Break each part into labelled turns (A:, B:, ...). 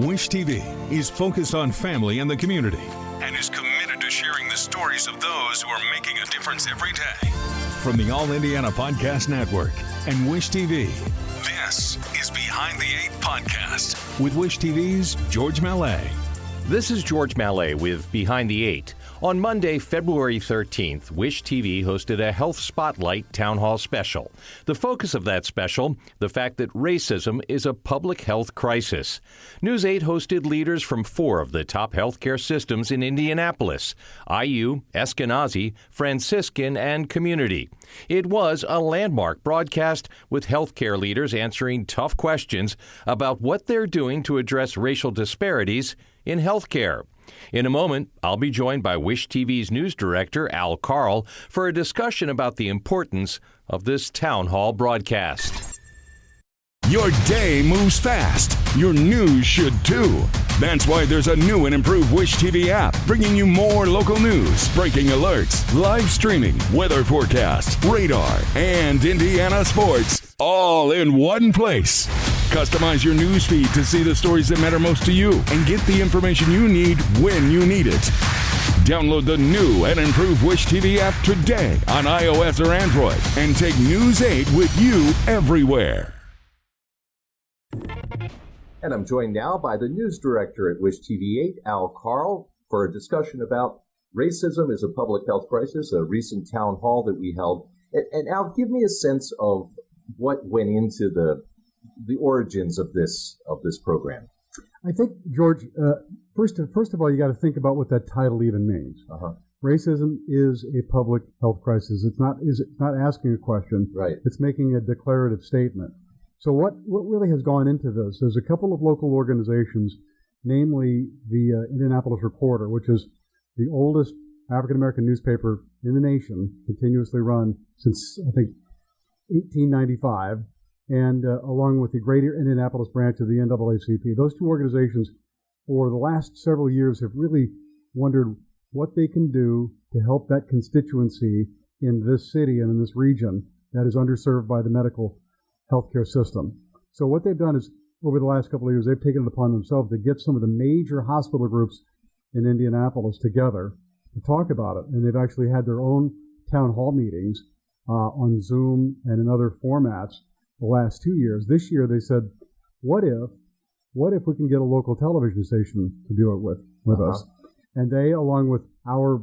A: Wish TV is focused on family and the community and is committed to sharing the stories of those who are making a difference every day. From the All Indiana Podcast Network and Wish TV, this is Behind the Eight Podcast with Wish TV's George Mallet.
B: This is George Mallet with Behind the Eight. On Monday, February 13th, Wish TV hosted a Health Spotlight Town Hall special. The focus of that special, the fact that racism is a public health crisis. News 8 hosted leaders from 4 of the top healthcare systems in Indianapolis: IU, Eskenazi, Franciscan, and Community. It was a landmark broadcast with healthcare leaders answering tough questions about what they're doing to address racial disparities in healthcare. In a moment, I'll be joined by Wish TV's news director, Al Carl, for a discussion about the importance of this town hall broadcast.
A: Your day moves fast. Your news should too. That's why there's a new and improved Wish TV app, bringing you more local news, breaking alerts, live streaming, weather forecast, radar, and Indiana sports, all in one place. Customize your news feed to see the stories that matter most to you and get the information you need when you need it. Download the new and improved Wish TV app today on iOS or Android and take News 8 with you everywhere.
C: And I'm joined now by the news director at Wish TV 8, Al Carl, for a discussion about racism as a public health crisis, a recent town hall that we held. And Al, give me a sense of what went into the origins of this program.
D: I think, George, first of all, you got to think about what that title even means. Racism is a public health crisis. It's not asking a question.
C: Right.
D: It's making a declarative statement. So what really has gone into this is a couple of local organizations, namely the Indianapolis Recorder, which is the oldest African-American newspaper in the nation, continuously run since, I think, 1895, and along with the Greater Indianapolis Branch of the NAACP. Those two organizations, for the last several years, have really wondered what they can do to help that constituency in this city and in this region that is underserved by the medical healthcare system. So what they've done is, over the last couple of years, they've taken it upon themselves to get some of the major hospital groups in Indianapolis together to talk about it. And they've actually had their own town hall meetings on Zoom and in other formats the last 2 years. This year they said, what if we can get a local television station to do it with us? And they, along with our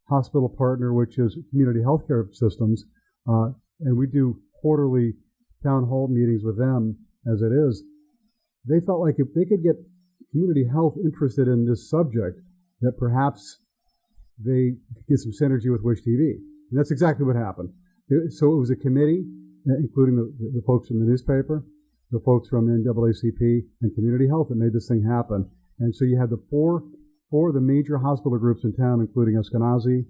D: hospital partner, which is Community Healthcare Systems, and we do quarterly town hall meetings with them as it is, they felt like if they could get community health interested in this subject, that perhaps they could get some synergy with Wish TV. And that's exactly what happened. So it was a committee, including the folks from the newspaper, the folks from NAACP and Community Health, that made this thing happen. And so you had the four of the major hospital groups in town, including Eskenazi,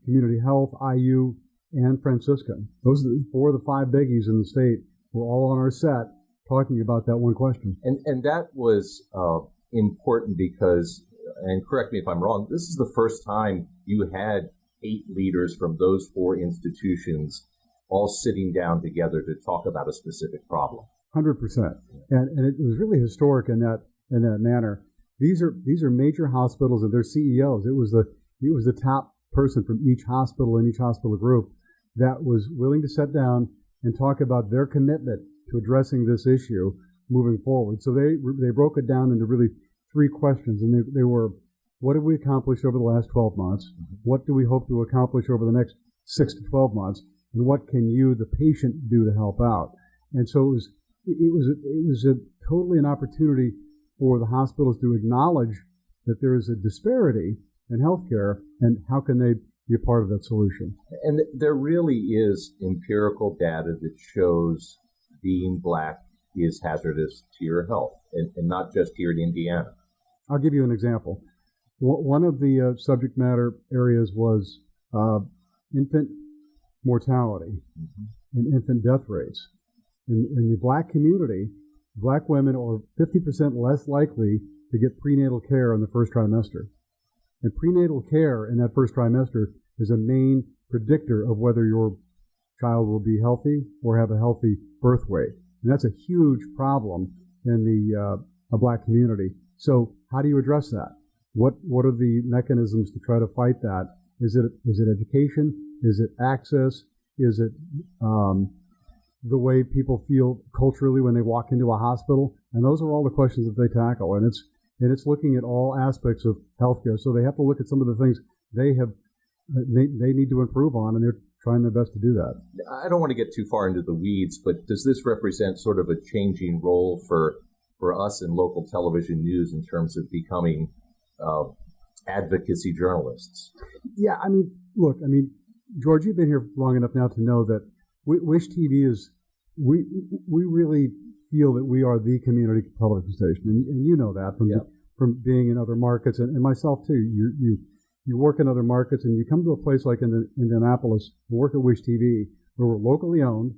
D: Community Health, IU, and Franciscan. Those are 4 of the 5 biggies in the state. Were all on our set talking about that one question.
C: And that was important because, and correct me if I'm wrong, this is the first time you had 8 leaders from those 4 institutions all sitting down together to talk about a specific problem.
D: 100%. And it was really historic in that manner. These are major hospitals and their CEOs. It was the top person from each hospital and each hospital group that was willing to sit down and talk about their commitment to addressing this issue moving forward. So they broke it down into really 3 questions, and they were, what have we accomplished over the last 12 months? What do we hope to accomplish over the next 6 to 12 months? And what can you, the patient, do to help out? And so it was totally an opportunity for the hospitals to acknowledge that there is a disparity in healthcare, and how can they be a part of that solution.
C: And there really is empirical data that shows being black is hazardous to your health, and not just here in Indiana.
D: I'll give you an example. One of the subject matter areas was infant mortality and infant death rates. In the black community, black women are 50% less likely to get prenatal care in the first trimester. And prenatal care in that first trimester is a main predictor of whether your child will be healthy or have a healthy birth weight. And that's a huge problem a black community. So how do you address that? What are the mechanisms to try to fight that? Is it education? Is it access? Is it the way people feel culturally when they walk into a hospital? And those are all the questions that they tackle. And it's looking at all aspects of healthcare. So they have to look at some of the things they need to improve on, and they're trying their best to do that.
C: I don't want to get too far into the weeds, but does this represent sort of a changing role for us in local television news in terms of becoming advocacy journalists?
D: Yeah, look, George, you've been here long enough now to know that Wish TV we really feel that we are the community television station, and you know that from being in other markets, and myself too. You work in other markets, and you come to a place like in Indianapolis, work at Wish TV, where we're locally owned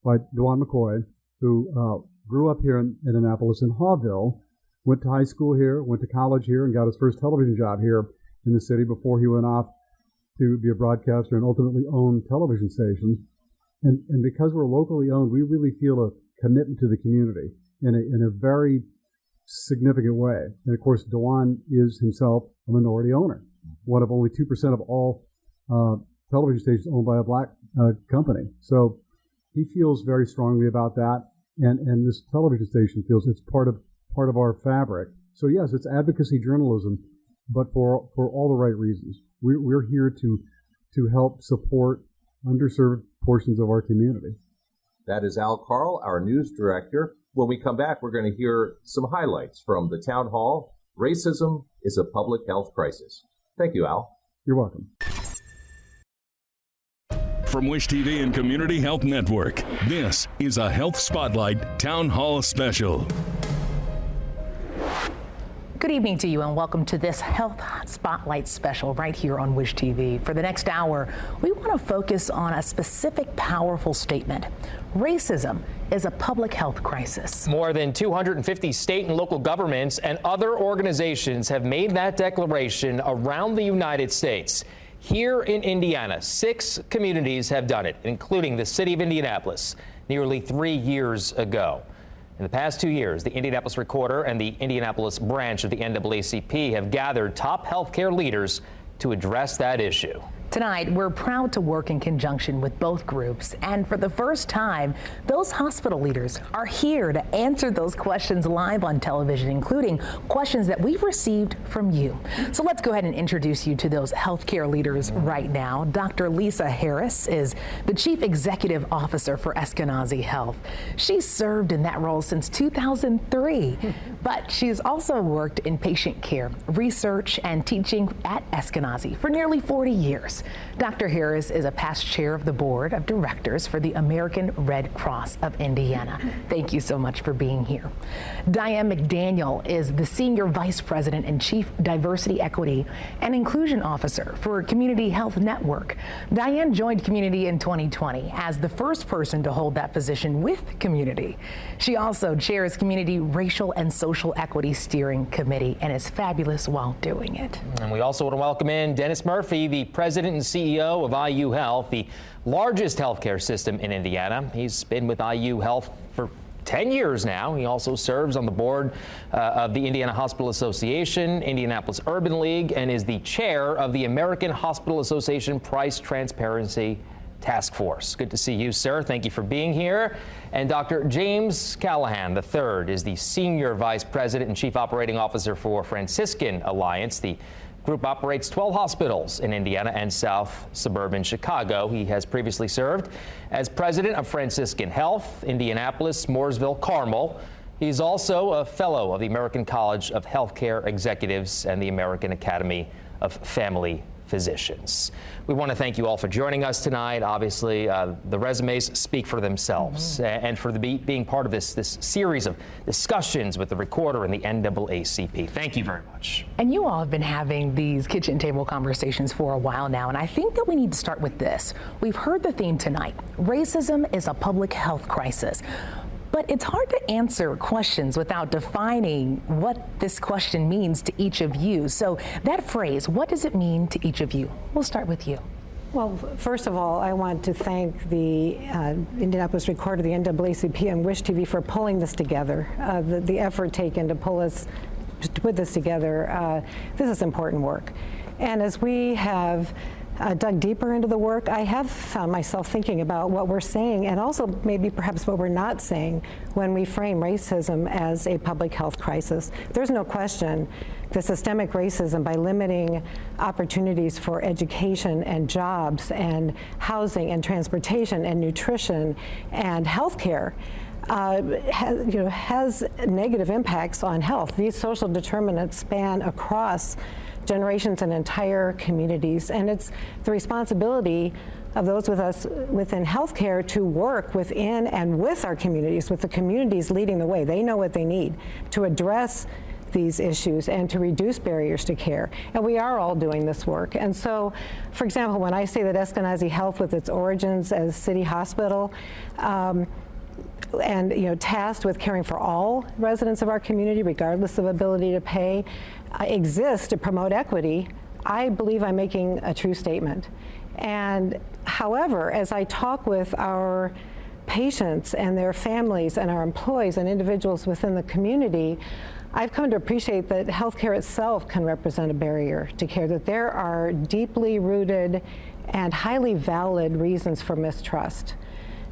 D: by Dwan McCoy, who grew up here in Indianapolis in Hawville, went to high school here, went to college here, and got his first television job here in the city before he went off to be a broadcaster and ultimately own television stations. And because we're locally owned, we really feel a commitment to the community in a very significant way. And of course, Dwan is himself a minority owner, one of only 2% of all television stations owned by a black company. So he feels very strongly about that, and this television station feels it's part of our fabric. So yes, it's advocacy journalism, but for all the right reasons. We're here to help support underserved portions of our community.
C: That is Al Carl, our news director. When we come back, we're going to hear some highlights from the town hall. Racism is a public health crisis. Thank you, Al.
D: You're welcome.
A: From Wish TV and Community Health Network, this is a Health Spotlight Town Hall Special.
E: Good evening to you, and welcome to this Health Spotlight special right here on Wish TV. For the next hour, we want to focus on a specific powerful statement. Racism is a public health crisis.
F: More than 250 state and local governments and other organizations have made that declaration around the United States. Here in Indiana, 6 communities have done it, including the city of Indianapolis, nearly 3 years ago. In the past 2 years, the Indianapolis Recorder and the Indianapolis Branch of the NAACP have gathered top healthcare leaders to address that issue.
E: Tonight, we're proud to work in conjunction with both groups, and for the first time, those hospital leaders are here to answer those questions live on television, including questions that we've received from you. So let's go ahead and introduce you to those healthcare leaders right now. Dr. Lisa Harris is the Chief Executive Officer for Eskenazi Health. She's served in that role since 2003, but she's also worked in patient care, research, and teaching at Eskenazi for nearly 40 years. Dr. Harris is a past chair of the board of directors for the American Red Cross of Indiana. Thank you so much for being here. Diane McDaniel is the Senior Vice President and Chief Diversity, Equity, and Inclusion Officer for Community Health Network. Diane joined Community in 2020 as the first person to hold that position with Community. She also chairs Community Racial and Social Equity Steering Committee and is fabulous while doing it.
F: And we also want to welcome in Dennis Murphy, the President and CEO of IU Health, the largest healthcare system in Indiana. He's been with IU Health for 10 years now. He also serves on the board of the Indiana Hospital Association, Indianapolis Urban League, and is the chair of the American Hospital Association Price Transparency Task Force. Good to see you, sir. Thank you for being here. And Dr. James Callahan III is the Senior Vice President and Chief Operating Officer for Franciscan Alliance. The group operates 12 hospitals in Indiana and South suburban Chicago. He has previously served as president of Franciscan Health, Indianapolis, Mooresville, Carmel. He's also a fellow of the American College of Healthcare Executives and the American Academy of Family Physicians. We want to thank you all for joining us tonight. Obviously, the resumes speak for themselves, and for being part of this series of discussions with the Recorder and the NAACP. Thank you very much.
E: And you all have been having these kitchen table conversations for a while now, and I think that we need to start with this. We've heard the theme tonight. Racism is a public health crisis. But it's hard to answer questions without defining what this question means to each of you. So that phrase, what does it mean to each of you? We'll start with you.
G: Well, first of all, I want to thank the Indianapolis Recorder, the NAACP, and Wish TV for pulling this together. The effort taken to put this together. This is important work. And as we have dug deeper into the work, I have found myself thinking about what we're saying and also maybe perhaps what we're not saying when we frame racism as a public health crisis. There's no question the systemic racism, by limiting opportunities for education and jobs and housing and transportation and nutrition and health care, has negative impacts on health. These social determinants span across generations and entire communities, and it's the responsibility of those with us within healthcare to work within and with our communities, with the communities leading the way. They know what they need to address these issues and to reduce barriers to care. And we are all doing this work. And so, for example, when I say that Eskenazi Health, with its origins as City Hospital, and tasked with caring for all residents of our community, regardless of ability to pay, exists to promote equity, I believe I'm making a true statement. And however, as I talk with our patients and their families and our employees and individuals within the community, I've come to appreciate that healthcare itself can represent a barrier to care, that there are deeply rooted and highly valid reasons for mistrust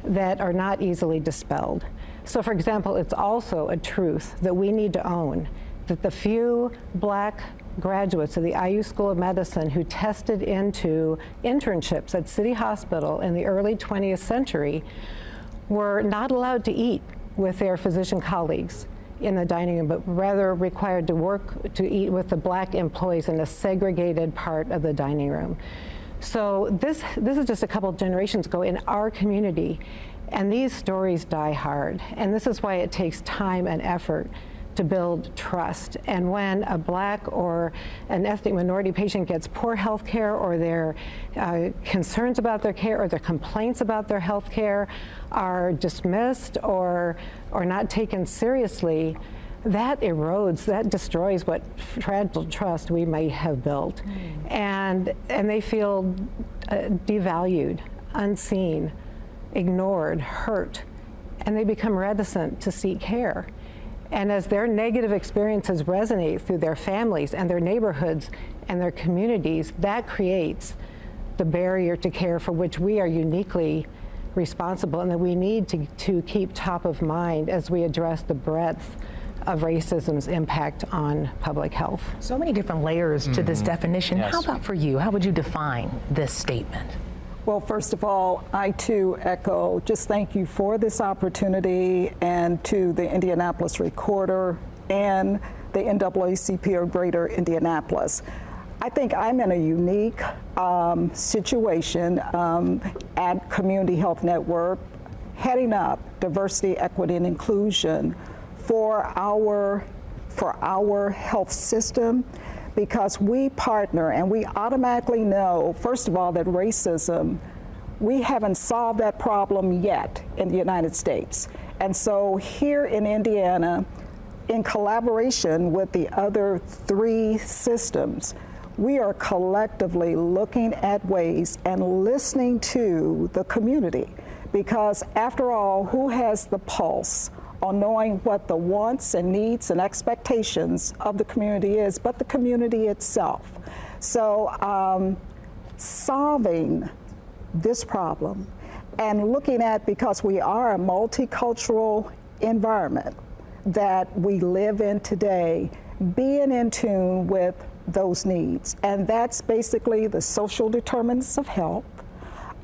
G: that are not easily dispelled. So, for example, it's also a truth that we need to own that the few Black graduates of the IU School of Medicine who tested into internships at City Hospital in the early 20th century were not allowed to eat with their physician colleagues in the dining room, but rather required to eat with the Black employees in a segregated part of the dining room. So this is just a couple of generations ago in our community, and these stories die hard. And this is why it takes time and effort to build trust. And when a Black or an ethnic minority patient gets poor health care, or their concerns about their care or their complaints about their health care are dismissed or not taken seriously, that erodes, that destroys what fragile trust we might have built. And they feel devalued, unseen, ignored, hurt, and they become reticent to seek care. And as their negative experiences resonate through their families and their neighborhoods and their communities, that creates the barrier to care for which we are uniquely responsible and that we need to keep top of mind as we address the breadth of racism's impact on public health.
E: So many different layers to this definition. Yes. How about for you? How would you define this statement?
H: Well, first of all, I too echo just thank you for this opportunity, and to the Indianapolis Recorder and the NAACP of Greater Indianapolis. I think I'm in a unique situation at Community Health Network, heading up diversity, equity, and inclusion for our health system, because we partner and we automatically know, first of all, that racism, we haven't solved that problem yet in the United States. And so here in Indiana, in collaboration with the other three systems, we are collectively looking at ways and listening to the community, because after all, who has the pulse on knowing what the wants and needs and expectations of the community is, but the community itself. So solving this problem and looking at, because we are a multicultural environment that we live in today, being in tune with those needs. And that's basically the social determinants of health.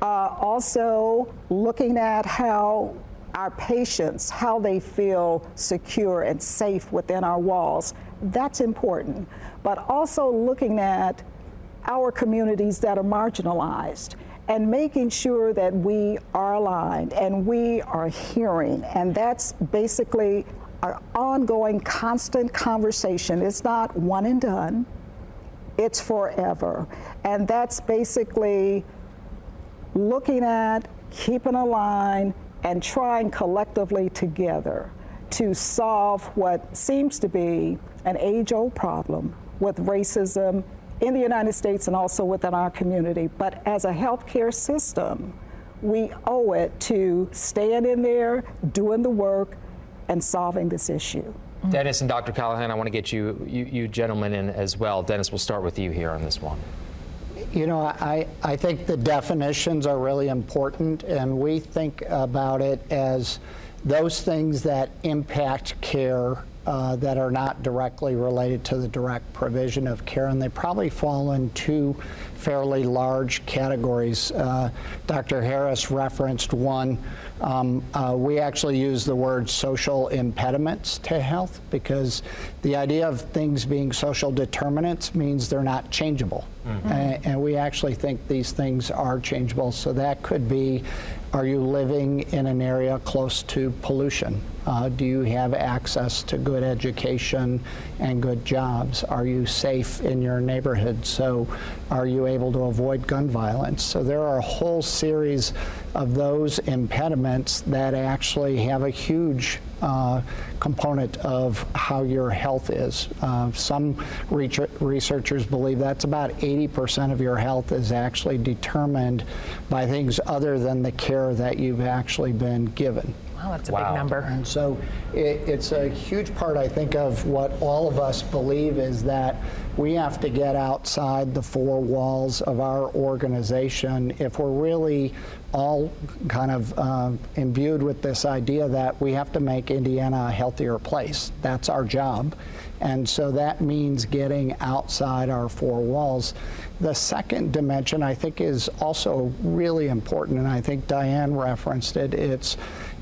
H: Also looking at how our patients, how they feel secure and safe within our walls. That's important. But also looking at our communities that are marginalized and making sure that we are aligned and we are hearing. And that's basically our ongoing, constant conversation. It's not one and done, it's forever. And that's basically looking at, keeping aligned, and trying collectively together to solve what seems to be an age-old problem with racism in the United States and also within our community. But as a healthcare system, we owe it to staying in there, doing the work, and solving this issue.
F: Dennis and Dr. Callahan, I want to get you gentlemen in as well. Dennis, we'll start with you here on this one.
I: You know, I think the definitions are really important, and we think about it as those things that impact care that are not directly related to the direct provision of care, and they probably fall in two fairly large categories. Dr. Harris referenced one. We actually use the word social impediments to health, because the idea of things being social determinants means they're not changeable. And we actually think these things are changeable. So that could be, are you living in an area close to pollution? Do you have access to good education and good jobs? Are you safe in your neighborhood? So are you able to avoid gun violence? So there are a whole series of those impediments that actually have a huge component of how your health is. Some researchers believe that's about 80% of your health is actually determined by things other than the care that you've actually been given.
E: Wow, that's a big number.
I: And so it's a huge part, I think, of what all of us believe is that we have to get outside the four walls of our organization if we're really all kind of imbued with this idea that we have to make Indiana a healthier place. That's our job. And so that means getting outside our four walls. The second dimension, I think, is also really important, and I think Diane referenced it. It's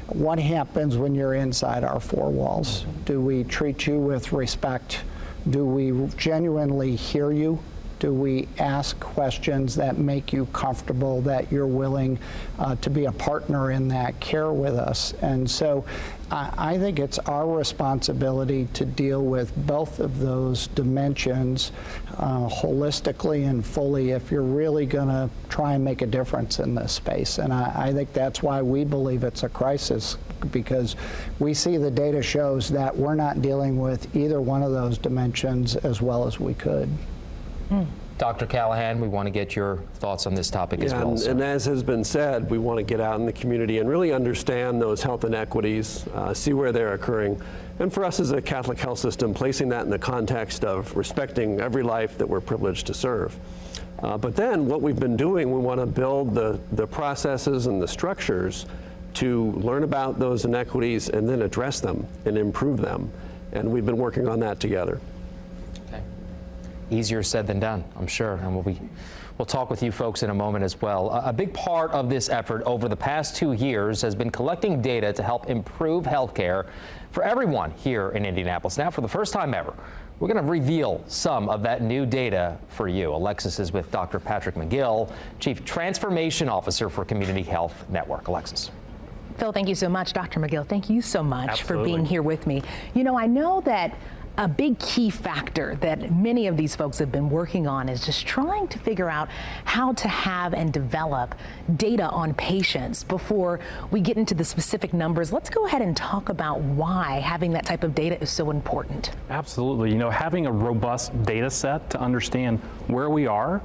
I: what happens when you're inside our four walls? Do we treat you with respect? Do we genuinely hear you? Do we ask questions that make you comfortable, that you're willing to be a partner in that care with us? And so I think it's our responsibility to deal with both of those dimensions holistically and fully if you're really going to try and make a difference in this space. And I think that's why we believe it's a crisis, because we see the data shows that we're not dealing with either one of those dimensions as well as we could.
F: Dr. Callahan, we want to get your thoughts on this topic as well.
J: And as has been said, we want to get out in the community and really understand those health inequities, see where they're occurring. And for us as a Catholic health system, placing that in the context of respecting every life that we're privileged to serve. But then what we've been doing, we want to build the processes and the structures to learn about those inequities and then address them and improve them. And we've been working on that together.
F: Easier said than done, I'm sure, and we'll talk with you folks in a moment as well. A big part of this effort over the past 2 years has been collecting data to help improve healthcare for everyone here in Indianapolis. Now, for the first time ever, we're going to reveal some of that new data for you. Alexis is with Dr. Patrick McGill, Chief Transformation Officer for Community Health Network. Alexis.
E: Phil, thank you so much. Dr. McGill, thank you so much
B: Absolutely.
E: for being here with me. You know, I know that a big key factor that many of these folks have been working on is just trying to figure out how to have and develop data on patients. Before we get into the specific numbers, let's go ahead and talk about why having that type of data is so important.
K: Absolutely. You know, having a robust data set to understand where we are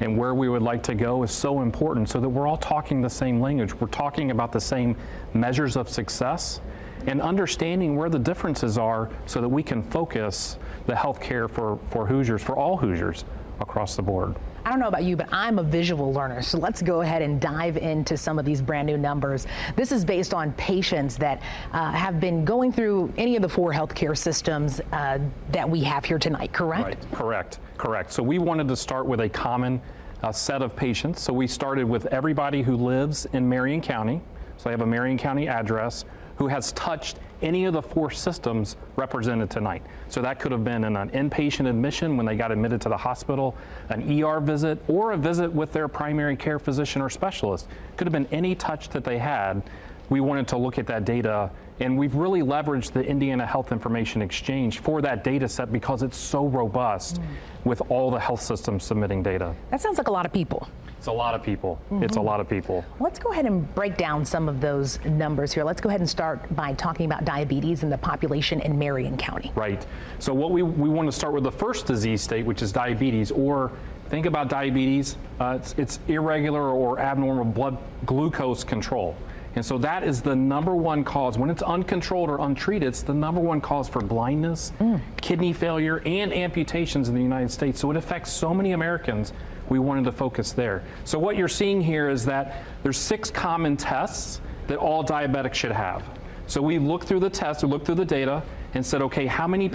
K: and where we would like to go is so important, so that we're all talking the same language. We're talking about the same measures of success and understanding where the differences are so that we can focus the health care for Hoosiers, for all Hoosiers across the board.
E: I don't know about you, but I'm a visual learner, so let's go ahead and dive into some of these brand new numbers. This is based on patients that have been going through any of the 4 healthcare systems that we have here tonight, correct?
K: Right. Correct. So we wanted to start with a common set of patients. So we started with everybody who lives in Marion County, so they have a Marion County address, who has touched any of the 4 systems represented tonight. So that could have been an inpatient admission when they got admitted to the hospital, an ER visit, or a visit with their primary care physician or specialist. Could have been any touch that they had. We wanted to look at that data And we've really leveraged the Indiana Health Information Exchange for that data set because it's so robust with all the health systems submitting data.
E: That sounds like a lot of people.
K: It's a lot of people. It's a lot of people.
E: Let's go ahead and break down some of those numbers here. Let's go ahead and start by talking about diabetes and the population in Marion County.
K: Right. So what we want to start with the first disease state, which is diabetes, or think about diabetes, it's irregular or abnormal blood glucose control. And so that is the number one cause. When it's uncontrolled or untreated, it's the number one cause for blindness, kidney failure, and amputations in the United States. So it affects so many Americans. We wanted to focus there. So what you're seeing here is that there's 6 common tests that all diabetics should have. So we looked through the tests, we looked through the data, and said, okay, how many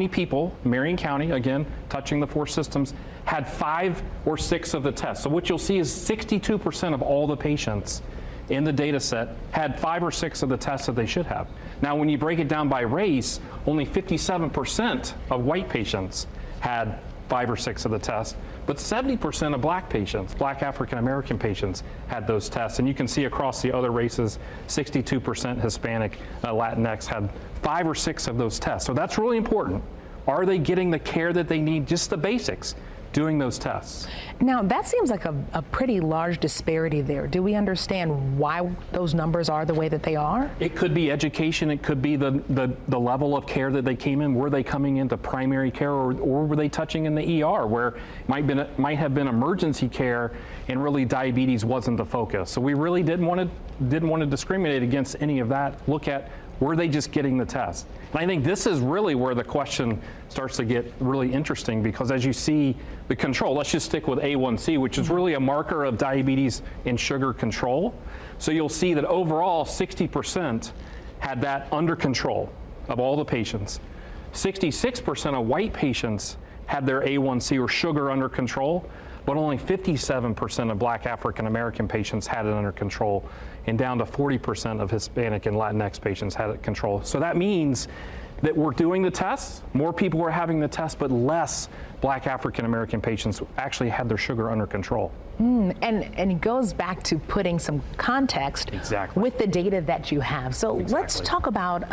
K: people, Marion County, again, touching the 4 systems, had 5 or 6 of the tests. So what you'll see is 62% of all the patients in the data set had 5 or 6 of the tests that they should have. Now, when you break it down by race, only 57% of white patients had 5 or 6 of the tests, but 70% of black patients, black African American patients, had those tests. And you can see across the other races, 62% Hispanic, Latinx had 5 or 6 of those tests. So that's really important. Are they getting the care that they need? Just the basics. Doing those tests.
E: Now, that seems like a pretty large disparity there. Do we understand why those numbers are the way that they are?
K: It could be education. It could be the level of care that they came in. Were they coming into primary care, or were they touching in the ER, where it might have been emergency care, and really diabetes wasn't the focus. So we really didn't want to discriminate against any of that. Look at, were they just getting the test? And I think this is really where the question starts to get really interesting, because as you see the control, let's just stick with A1C, which is really a marker of diabetes and sugar control. So you'll see that overall 60% had that under control of all the patients. 66% of white patients had their A1C or sugar under control, but only 57% of black African American patients had it under control, and down to 40% of Hispanic and Latinx patients had it controlled. So that means that we're doing the tests, more people were having the test, but less black African American patients actually had their sugar under control.
E: And it goes back to putting some context with the data that you have. So let's talk about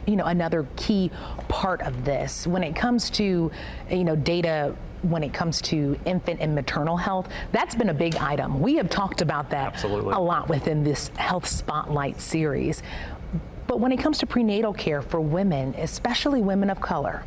E: another key part of this when it comes to data. When it comes to infant and maternal health, that's been a big item. We have talked about that a lot within this Health Spotlight series. But when it comes to prenatal care for women, especially women of color,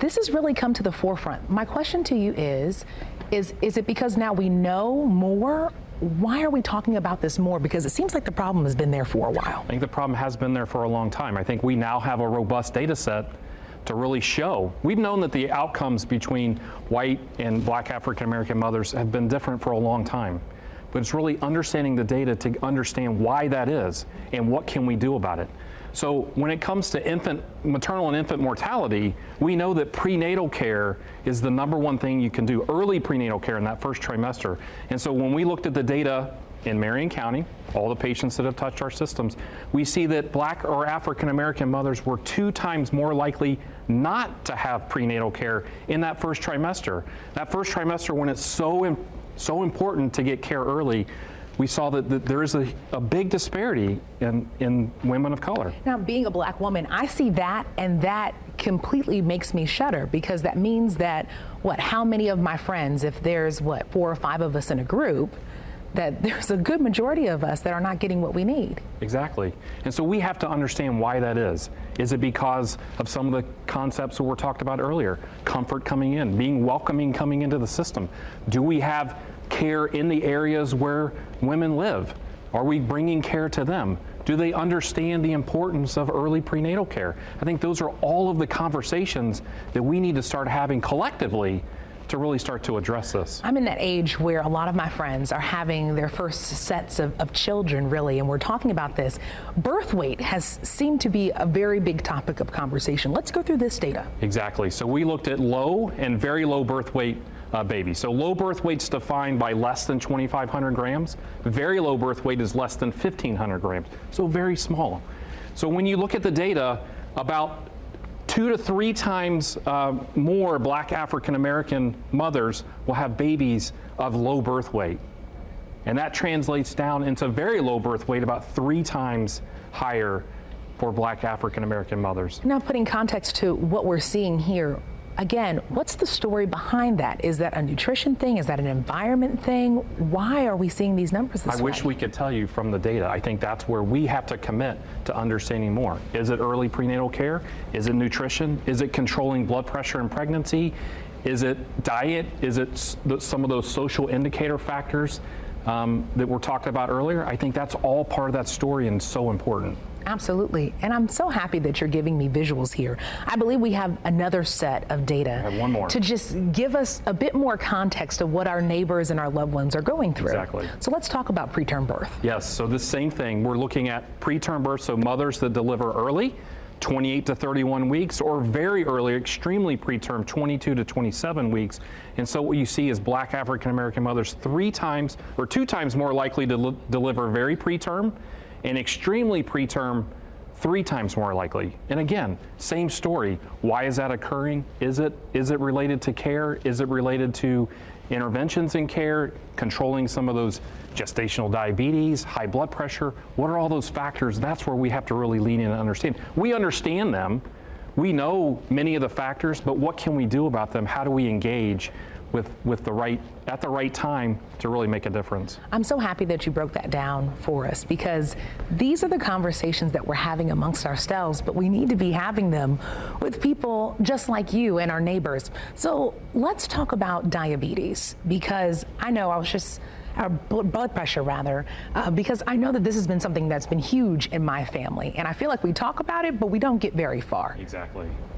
E: this has really come to the forefront. My question to you is it because now we know more? Why are we talking about this more? Because it seems like the problem has been there for a while.
K: I think the problem has been there for a long time. I think we now have a robust data set to really show. We've known that the outcomes between white and black African American mothers have been different for a long time. But it's really understanding the data to understand why that is and what can we do about it. So when it comes to maternal and infant mortality, we know that prenatal care is the number one thing you can do, early prenatal care in that first trimester. And so when we looked at the data in Marion County, all the patients that have touched our systems, we see that black or African American mothers were 2 times more likely not to have prenatal care in that first trimester. That first trimester, when it's so important to get care early, we saw that there is a big disparity in women of color. Now,
E: being a black woman, I see that, and that completely makes me shudder, because that means that, how many of my friends, if there's 4 or 5 of us in a group, that there's a good majority of us that are not getting what we need.
K: Exactly. And so we have to understand why that is. Is it because of some of the concepts that were talked about earlier? Comfort coming in, being welcoming coming into the system. Do we have care in the areas where women live? Are we bringing care to them? Do they understand the importance of early prenatal care? I think those are all of the conversations that we need to start having collectively to really start to address this.
E: I'm in that age where a lot of my friends are having their first sets of children, really, and we're talking about this. Birth weight has seemed to be a very big topic of conversation. Let's go through this data.
K: Exactly. So we looked at low and very low birth weight babies. So low birth weight's defined by less than 2,500 grams. Very low birth weight is less than 1,500 grams. So very small. So when you look at the data, about 2 to 3 times more black African American mothers will have babies of low birth weight. And that translates down into very low birth weight, about 3 times higher for Black African American mothers.
E: Now, putting context to what we're seeing here, again, what's the story behind that? Is that a nutrition thing? Is that an environment thing? Why are we seeing these numbers this way?
K: I wish we could tell you from the data. I think that's where we have to commit to understanding more. Is it early prenatal care? Is it nutrition? Is it controlling blood pressure in pregnancy? Is it diet? Is it some of those social indicator factors that we're talking about earlier? I think that's all part of that story and so important.
E: Absolutely. And I'm so happy that you're giving me visuals here. I believe we have another set of data
K: I have one more
E: to just give us a bit more context of what our neighbors and our loved ones are going through.
K: Exactly.
E: So let's talk about preterm birth.
K: Yes, so the same thing. We're looking at preterm birth, so mothers that deliver early, 28 to 31 weeks, or very early, extremely preterm, 22 to 27 weeks. And so what you see is Black African American mothers 2 times more likely to deliver very preterm, and extremely preterm 3 times more likely. And again, same story. Why is that occurring? Is it related to care? Is it related to interventions in care, controlling some of those gestational diabetes, high blood pressure? What are all those factors? That's where we have to really lean in and understand. We understand them. We know many of the factors, but what can we do about them? How do we engage at the right time to really make a difference?
E: I'm so happy that you broke that down for us, because these are the conversations that we're having amongst ourselves, but we need to be having them with people just like you and our neighbors. So let's talk about diabetes, because I know our blood pressure rather, because I know that this has been something that's been huge in my family, and I feel like we talk about it, but we don't get very far.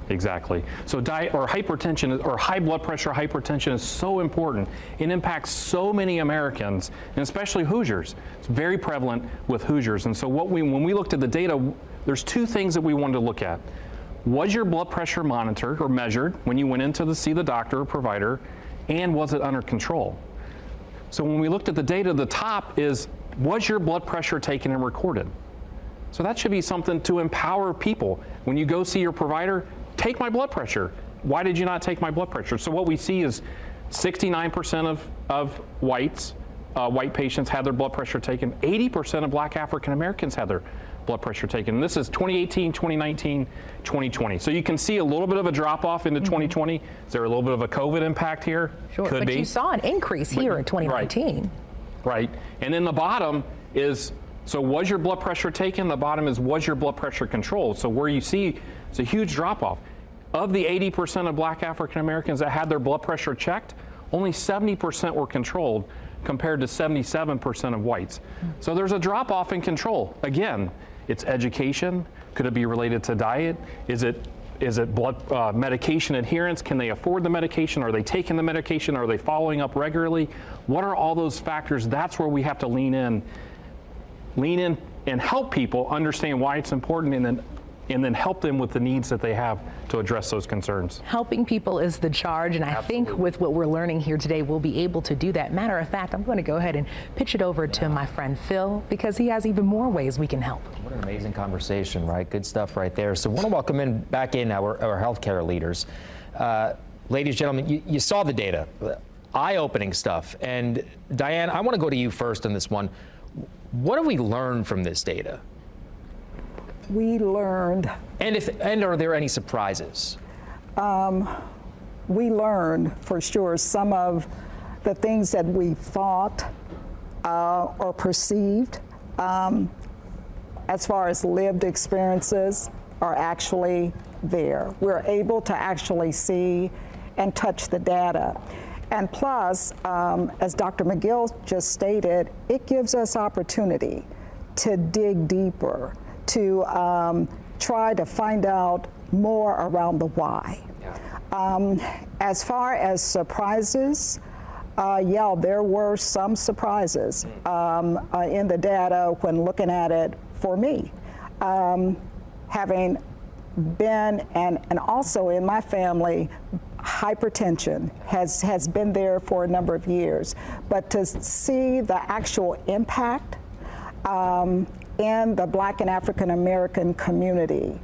K: Exactly. So diet or hypertension or high blood pressure, hypertension is so important. It impacts so many Americans, and especially Hoosiers. It's very prevalent with Hoosiers. And so when we looked at the data, there's 2 things that we wanted to look at. Was your blood pressure monitored or measured when you went in to see the doctor or provider, and was it under control? So when we looked at the data, the top is, was your blood pressure taken and recorded? So that should be something to empower people. When you go see your provider, take my blood pressure. Why did you not take my blood pressure? So what we see is 69% of white patients had their blood pressure taken. 80% of Black African Americans had their blood pressure taken. And this is 2018, 2019, 2020. So you can see a little bit of a drop off into 2020. Is there a little bit of a COVID impact here?
E: Sure,
K: Could
E: but
K: be.
E: you saw an increase here in 2019.
K: Right. And then the bottom is, so was your blood pressure taken? The bottom is, was your blood pressure controlled? So where you see it's a huge drop off. Of the 80% of Black African Americans that had their blood pressure checked, only 70% were controlled compared to 77% of whites. So there's a drop off in control. Again, it's education. Could it be related to diet? Is it blood medication adherence? Can they afford the medication? Are they taking the medication? Are they following up regularly? What are all those factors? That's where we have to lean in and help people understand why it's important, and then help them with the needs that they have to address those concerns.
E: Helping people is the charge, and I think with what we're learning here today, we'll be able to do that. Matter of fact, I'm going to go ahead and pitch it over to my friend Phil, because he has even more ways we can help.
F: What an amazing conversation, right? Good stuff right there. So I want to welcome back in our healthcare leaders. Ladies and gentlemen, you saw the data, eye-opening stuff. And Diane, I want to go to you first on this one. What have we learned from this data?
H: We learned.
F: And are there any surprises?
H: We learned for sure some of the things that we thought or perceived as far as lived experiences are actually there. We're able to actually see and touch the data. And plus, as Dr. McGill just stated, it gives us opportunity to dig deeper, to try to find out more around the why. As far as surprises, there were some surprises in the data when looking at it for me. Having been, and also in my family, hypertension has been there for a number of years. But to see the actual impact in the Black and African American community,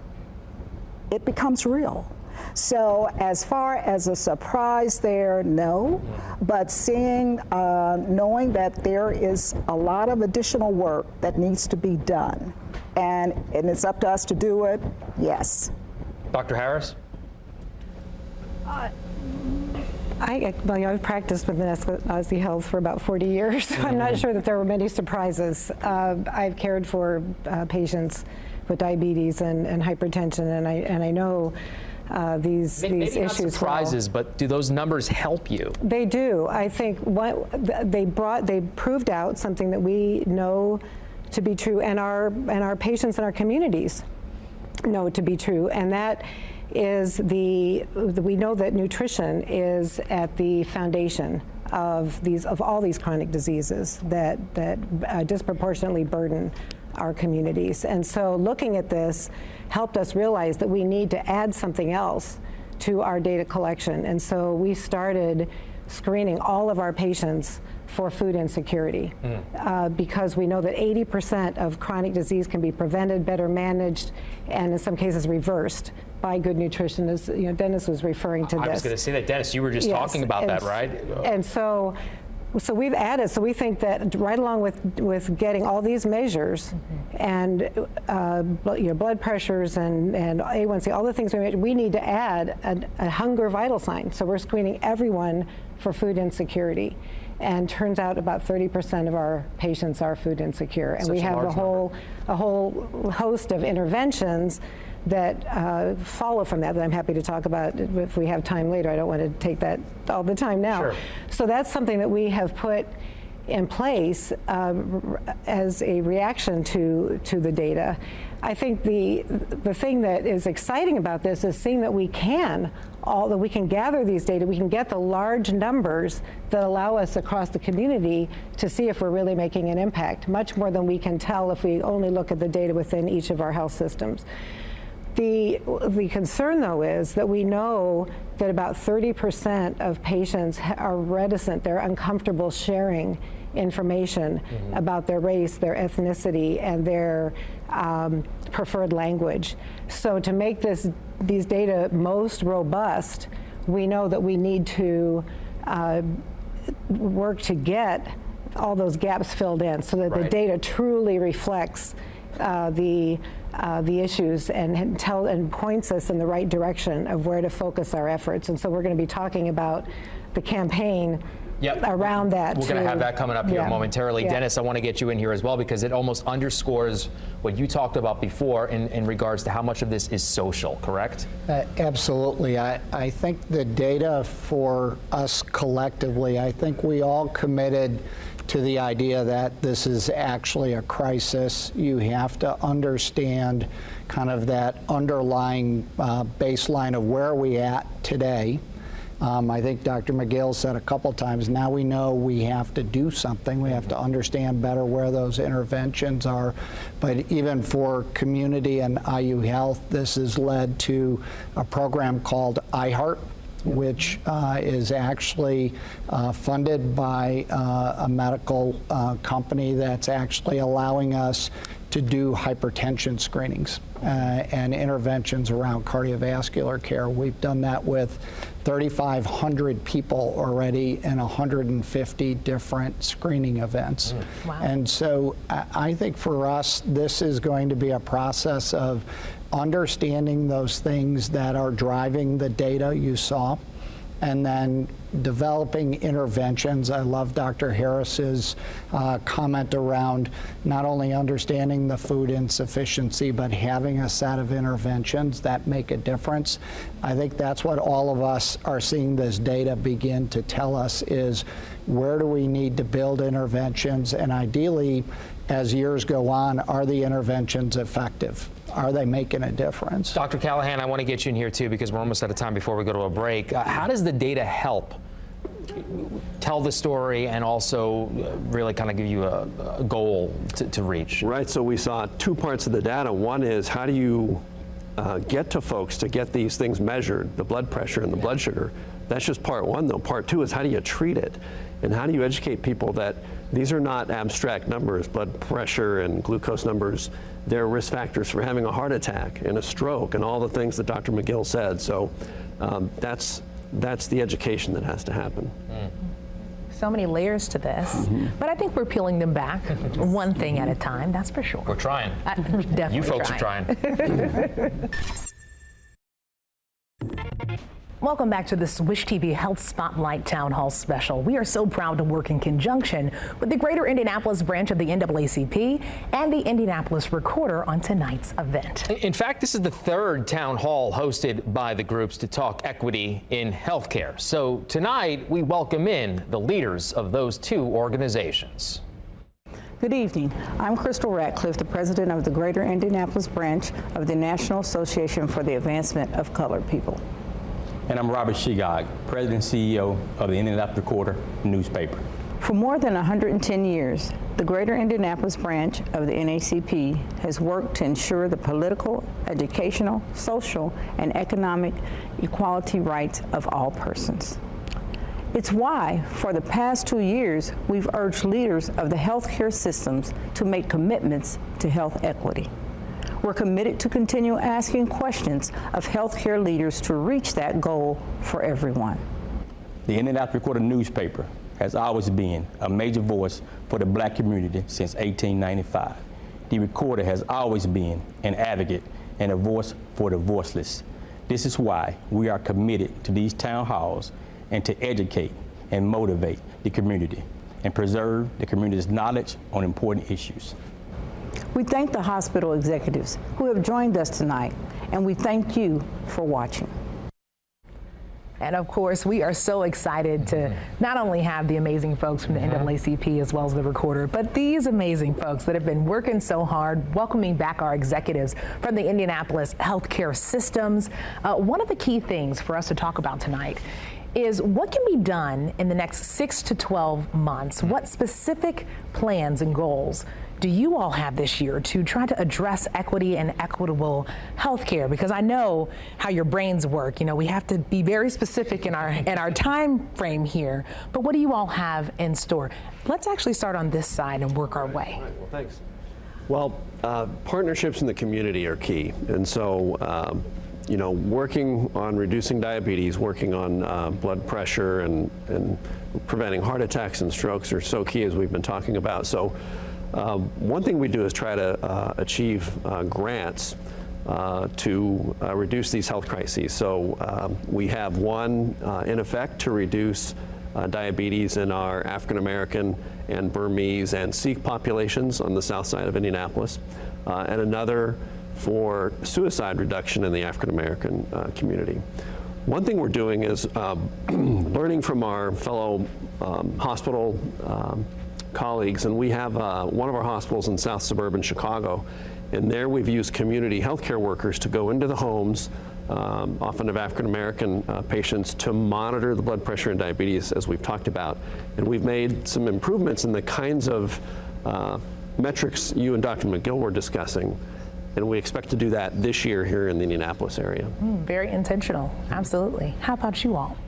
H: it becomes real. So as far as a surprise there, no, but seeing, knowing that there is a lot of additional work that needs to be done and it's up to us to do it, yes.
F: Dr. Harris?
G: I've practiced with Eskenazi Health for about 40 years, so I'm not sure that there were many surprises. I've cared for patients with diabetes and hypertension, and I know these
F: Maybe
G: issues.
F: Not surprises, but do those numbers help you?
G: They do. I think they proved out something that we know to be true, and our patients in our communities know to be true, and that is we know that nutrition is at the foundation of all these chronic diseases that disproportionately burden our communities. And so looking at this helped us realize that we need to add something else to our data collection. And so we started screening all of our patients for food insecurity because we know that 80% of chronic disease can be prevented, better managed, and in some cases reversed by good nutrition. As Dennis was referring to this.
F: I was going to say that, Dennis, you were just talking about that, right?
G: And so we've added, so we think that right along with getting all these measures and blood pressures and A1C, all the things we need to add a hunger vital sign. So we're screening everyone for food insecurity. And turns out about 30% of our patients are food insecure. And we have a whole host of interventions that follow from that I'm happy to talk about if we have time later. I don't want to take that all the time now.
F: Sure.
G: So that's something that we have put in place as a reaction to the data. I think the thing that is exciting about this is seeing that we can gather these data, we can get the large numbers that allow us across the community to see if we're really making an impact, much more than we can tell if we only look at the data within each of our health systems. The concern, though, is that we know that about 30% of patients are reticent, they're uncomfortable sharing information about their race, their ethnicity, and their preferred language. So to make these data most robust, we know that we need to work to get all those gaps filled in so that the data truly reflects the issues and points us in the right direction of where to focus our efforts. And so we're going to be talking about the campaign around that.
F: We're going to have that coming up here momentarily. Dennis, I want to get you in here as well because it almost underscores what you talked about before in regards to how much of this is social, correct?
I: Absolutely. I think the data for us collectively, I think we all committed to the idea that this is actually a crisis. You have to understand kind of that underlying baseline of where are we at today. I think Dr. McGill said a couple times, now we know we have to do something. We have to understand better where those interventions are. But even for community and IU Health, this has led to a program called iHeart, which is actually funded by a medical company that's actually allowing us to do hypertension screenings and interventions around cardiovascular care. We've done that with 3,500 people already in 150 different screening events.
E: Wow.
I: And so I think for us, this is going to be a process of understanding those things that are driving the data you saw, and then developing interventions. I love Dr. Harris's comment around not only understanding the food insufficiency, but having a set of interventions that make a difference. I think that's what all of us are seeing this data begin to tell us is where do we need to build interventions, and ideally, as years go on, are the interventions effective? Are they making a difference?
F: Dr. Callahan, I want to get you in here too because we're almost out of time before we go to a break. How does the data help tell the story and also really kind of give you a goal to reach?
J: Right, so we saw two parts of the data. One is how do you get to folks to get these things measured, the blood pressure and the blood sugar. That's just part one, though. Part two is how do you treat it? And how do you educate people that these are not abstract numbers, blood pressure and glucose numbers. They're risk factors for having a heart attack and a stroke and all the things that Dr. McGill said. So that's the education that has to happen.
E: so many layers to this, but I think we're peeling them back one thing at a time, that's for sure.
F: We're trying.
E: Definitely
F: You folks are trying.
E: Welcome back to this Wish TV Health Spotlight Town Hall Special. We are so proud to work in conjunction with the Greater Indianapolis Branch of the NAACP and the Indianapolis Recorder on tonight's event.
F: In fact, this is the third town hall hosted by the groups to talk equity in healthcare. So tonight, we welcome in the leaders of those two organizations.
L: Good evening. I'm Crystal Ratcliffe, the president of the Greater Indianapolis Branch of the National Association for the Advancement of Colored People.
M: And I'm Robert Shigog, President and CEO of the Indianapolis Recorder newspaper.
L: For more than 110 years, the Greater Indianapolis Branch of the NAACP has worked to ensure the political, educational, social, and economic equality rights of all persons. It's why, for the past 2 years, we've urged leaders of the healthcare systems to make commitments to health equity. We're committed to continue asking questions of healthcare leaders to reach that goal for everyone.
M: The Indianapolis Recorder newspaper has always been a major voice for the black community since 1895. The Recorder has always been an advocate and a voice for the voiceless. This is why we are committed to these town halls and to educate and motivate the community and preserve the community's knowledge on important issues.
L: We thank the hospital executives who have joined us tonight, and we thank you for watching.
E: And of course, we are so excited to not only have the amazing folks from the NAACP as well as the Recorder, but these amazing folks that have been working so hard, welcoming back our executives from the Indianapolis healthcare systems. One of the key things for us to talk about tonight is what can be done in the next 6 to 12 months? What specific plans and goals do you all have this year to try to address equity and equitable health care? Because I know how your brains work. You know, we have to be very specific in our time frame here. But what do you all have in store? Let's actually start on this side and work our way.
J: All right, well, thanks. Well, partnerships in the community are key. And so, you know, working on reducing diabetes, working on blood pressure and preventing heart attacks and strokes are so key, as we've been talking about. So one thing we do is try to achieve grants to reduce these health crises. So we have one in effect to reduce diabetes in our African American and Burmese and Sikh populations on the south side of Indianapolis, and another for suicide reduction in the African American community. One thing we're doing is learning from our fellow hospital colleagues, and we have one of our hospitals in South Suburban Chicago, and there we've used community healthcare workers to go into the homes, often of African American patients, to monitor the blood pressure and diabetes, as we've talked about. And we've made some improvements in the kinds of metrics you and Dr. McGill were discussing, and we expect to do that this year here in the Indianapolis area.
E: Very intentional, absolutely. How about you all?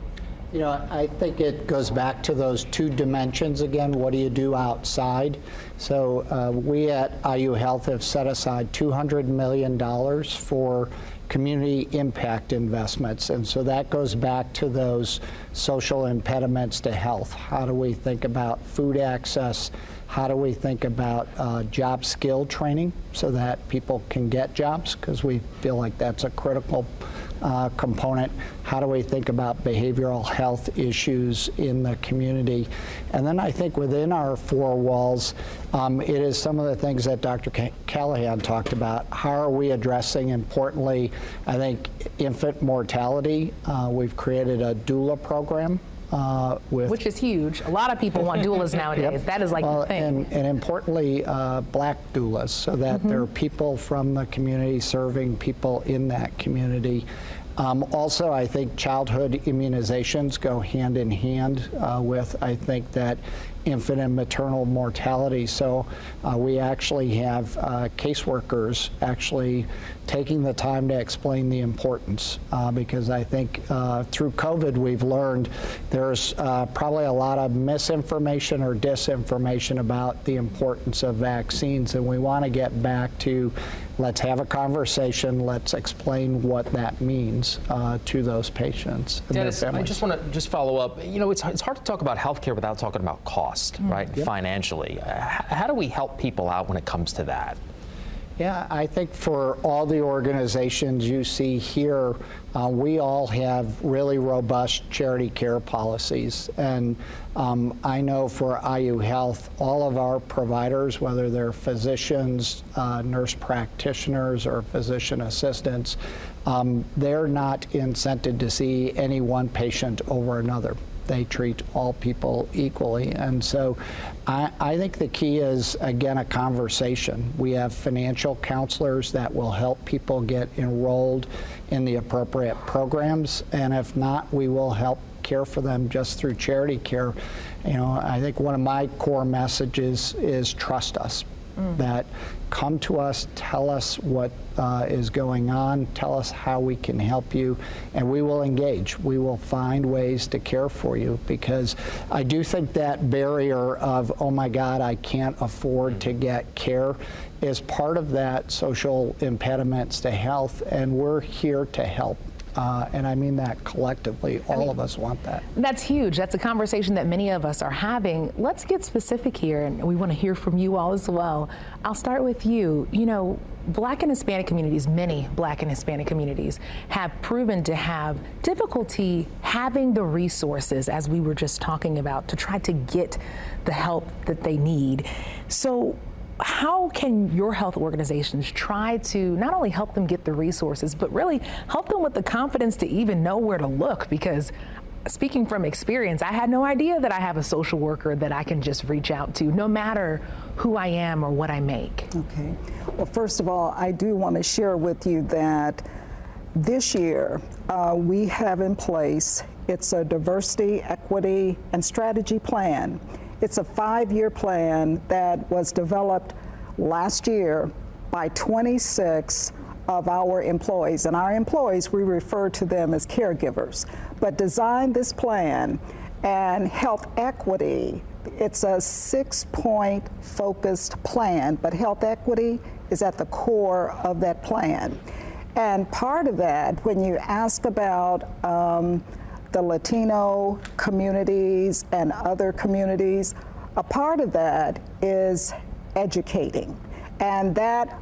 I: You know, I think it goes back to those two dimensions again. What do you do outside? So we at IU Health have set aside $200 million for community impact investments. And so that goes back to those social impediments to health. How do we think about food access? How do we think about job skill training so that people can get jobs? Because we feel like that's a critical component. How do we think about behavioral health issues in the community? And then I think within our four walls, it is some of the things that Dr. Callahan talked about. How are we addressing, importantly, I think, infant mortality? We've created a doula program.
E: Which is huge. A lot of people want doulas nowadays. Yep. That is like the thing.
I: And importantly, black doulas, so that there are people from the community serving people in that community. Also, I think childhood immunizations go hand in hand with, I think that infant and maternal mortality. So we actually have caseworkers actually taking the time to explain the importance, because I think through COVID we've learned there's probably a lot of misinformation or disinformation about the importance of vaccines, and we want to get back to let's have a conversation, let's explain what that means to those patients and
F: Dennis,
I: their families.
F: I just want to follow up. You know, it's hard to talk about healthcare without talking about cost, right? Yep. Financially. How do we help people out when it comes to that?
I: Yeah, I think for all the organizations you see here, we all have really robust charity care policies. And I know for IU Health, all of our providers, whether they're physicians, nurse practitioners, or physician assistants, they're not incented to see any one patient over another. They treat all people equally. And so I think the key is, again, a conversation. We have financial counselors that will help people get enrolled in the appropriate programs. And if not, we will help care for them just through charity care. You know, I think one of my core messages is trust us. That come to us, tell us what is going on, tell us how we can help you, and we will engage. We will find ways to care for you, because I do think that barrier of, oh my God, I can't afford to get care, is part of that social impediments to health, and we're here to help. And I mean that collectively. All of us want that.
E: That's huge. That's a conversation that many of us are having. Let's get specific here, and we want to hear from you all as well. I'll start with you. You know, Black and Hispanic communities, many Black and Hispanic communities, have proven to have difficulty having the resources, as we were just talking about, to try to get the help that they need. So how can your health organizations try to not only help them get the resources, but really help them with the confidence to even know where to look? Because speaking from experience, I had no idea that I have a social worker that I can just reach out to, no matter who I am or what I make.
H: Okay. Well, first of all, I do want to share with you that this year we have in place, it's a diversity, equity, and strategy plan. It's a 5-year plan that was developed last year by 26 of our employees. And our employees, we refer to them as caregivers, but designed this plan. And health equity, it's a 6-point focused plan, but health equity is at the core of that plan. And part of that, when you ask about the Latino communities and other communities, a part of that is educating. And that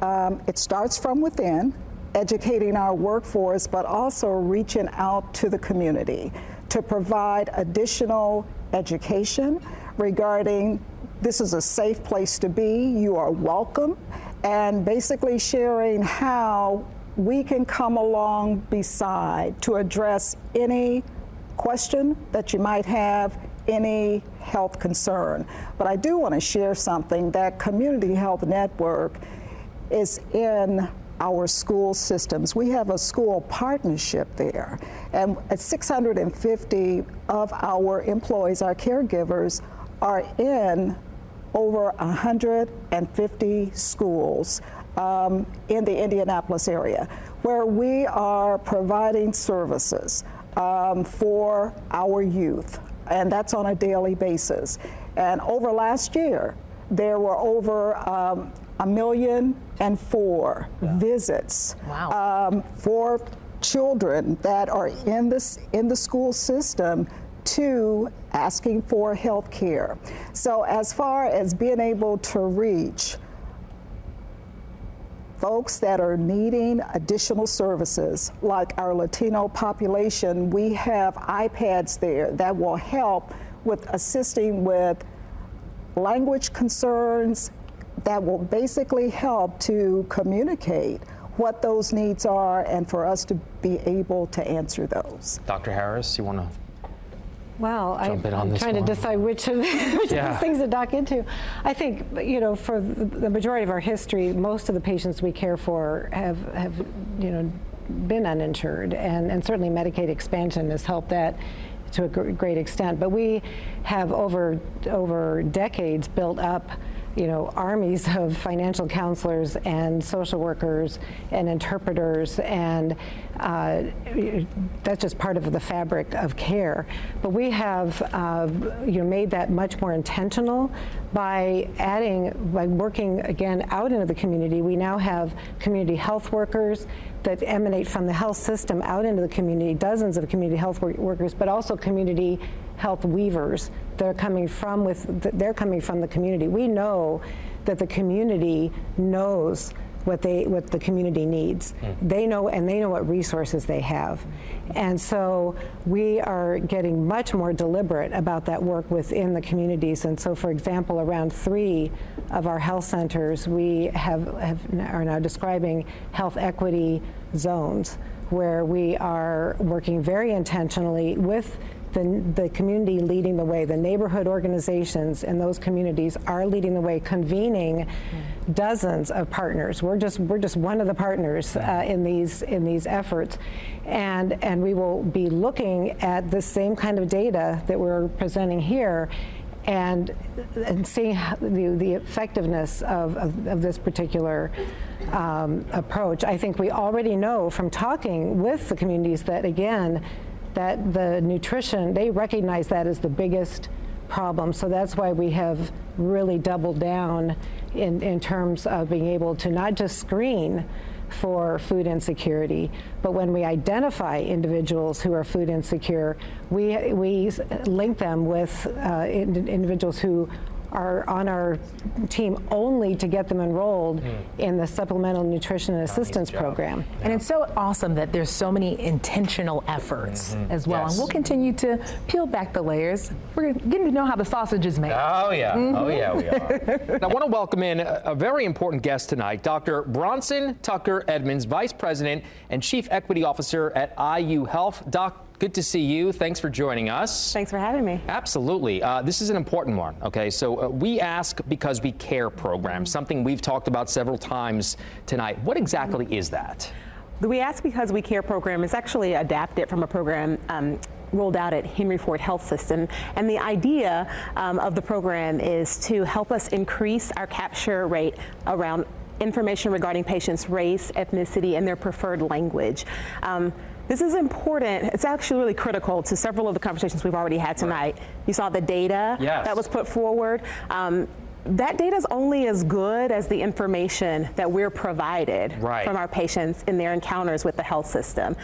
H: it starts from within, educating our workforce, but also reaching out to the community to provide additional education regarding this is a safe place to be, you are welcome, and basically sharing how we can come along beside to address any question that you might have, any health concern. But I do want to share something. That Community Health Network is in our school systems. We have a school partnership there, and 650 of our employees, our caregivers, are in over 150 schools in the Indianapolis area, where we are providing services for our youth, and that's on a daily basis. And over last year, there were over 1,000,004 visits for children that are in the school system to asking for health care. So as far as being able to reach folks that are needing additional services, like our Latino population, we have iPads there that will help with assisting with language concerns, that will basically help to communicate what those needs are and for us to be able to answer those.
F: Dr. Harris, you want to?
G: Well, I'm trying to decide which of these things to dock into. I think, you know, for the majority of our history, most of the patients we care for have you know, been uninsured, and certainly Medicaid expansion has helped that to a great extent. But we have over decades built up, armies of financial counselors and social workers and interpreters, and that's just part of the fabric of care. But we have made that much more intentional by working again out into the community. We now have community health workers that emanate from the health system out into the community, dozens of community health workers, but also community health weavers that are coming from the community. We know that the community knows what the community needs. They know what resources they have. And so we are getting much more deliberate about that work within the communities. And so, for example, around 3 of our health centers, we are now describing health equity zones, where we are working very intentionally with the community leading the way. The neighborhood organizations in those communities are leading the way, convening dozens of partners. We're just one of the partners in these efforts, and we will be looking at the same kind of data that we're presenting here, and seeing the effectiveness of this particular approach. I think we already know from talking with the communities that, again, that the nutrition, they recognize that as the biggest problem. So that's why we have really doubled down in terms of being able to not just screen for food insecurity, but when we identify individuals who are food insecure, we link them with individuals who are on our team only to get them enrolled in the Supplemental Nutrition and Assistance Program.
E: And it's so awesome that there's so many intentional efforts as well. And we'll continue to peel back the layers. We're getting to know how the sausage is made.
F: Oh, yeah. Oh, yeah, we are. I want to welcome in a very important guest tonight, Dr. Bronson Tucker Edmonds, Vice President and Chief Equity Officer at IU Health. Doc, good to see you. Thanks for joining us.
N: Thanks for having me.
F: Absolutely. This is an important one. Okay, so we Ask Because We Care program, something we've talked about several times tonight. What exactly is that?
N: The We Ask Because We Care program is actually adapted from a program rolled out at Henry Ford Health System. And the idea of the program is to help us increase our capture rate around information regarding patients' race, ethnicity, and their preferred language. This is important. It's actually really critical to several of the conversations we've already had tonight. You saw the data that was put forward. That data is only as good as the information that we're provided from our patients in their encounters with the health system.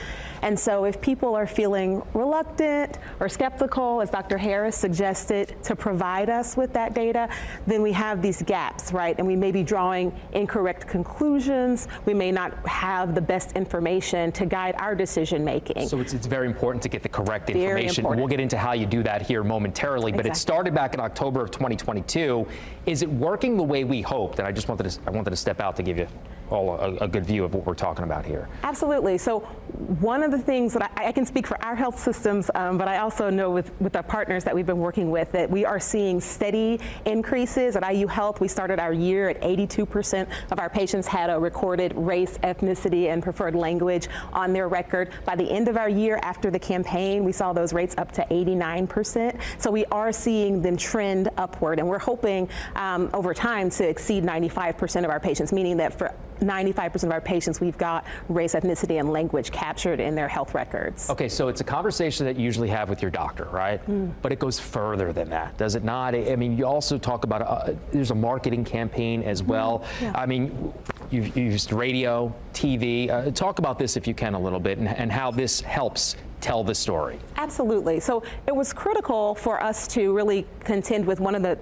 N: And so if people are feeling reluctant or skeptical, as Dr. Harris suggested, to provide us with that data, then we have these gaps, right? And we may be drawing incorrect conclusions. We may not have the best information to guide our decision making.
F: So it's very important to get the correct information. We'll get into how you do that here momentarily, but it started back in October of 2022. Is it working the way we hoped? And I wanted to step out to give you all a good view of what we're talking about here. Absolutely. So one of the things that I can speak for our health systems, but I also know with our partners that we've been working with, that we are seeing steady increases. At IU Health, we started our year at 82% of our patients had a recorded race, ethnicity, and preferred language on their record. By the end of our year after the campaign, we saw those rates up to 89%. So we are seeing them trend upward, and we're hoping over time to exceed 95% of our patients, meaning that for 95% of our patients, we've got race, ethnicity, and language captured in their health records. Okay, so it's a conversation that you usually have with your doctor, right? But it goes further than that, does it not? I mean, you also talk about, there's a marketing campaign as well. I mean, you've used radio, TV. Talk about this if you can a little bit, and how this helps tell the story. Absolutely. So it was critical for us to really contend with one of the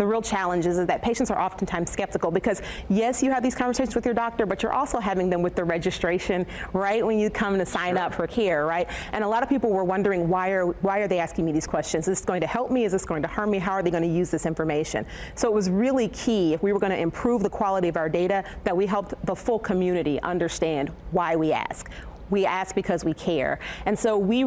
F: real challenges is that patients are oftentimes skeptical because, yes, you have these conversations with your doctor, but you're also having them with the registration right when you come to sign up for care, right? And a lot of people were wondering, why are they asking me these questions? Is this going to help me? Is this going to harm me? How are they going to use this information? So it was really key, if we were going to improve the quality of our data, that we helped the full community understand why we ask.
N: we ask because we care. And so we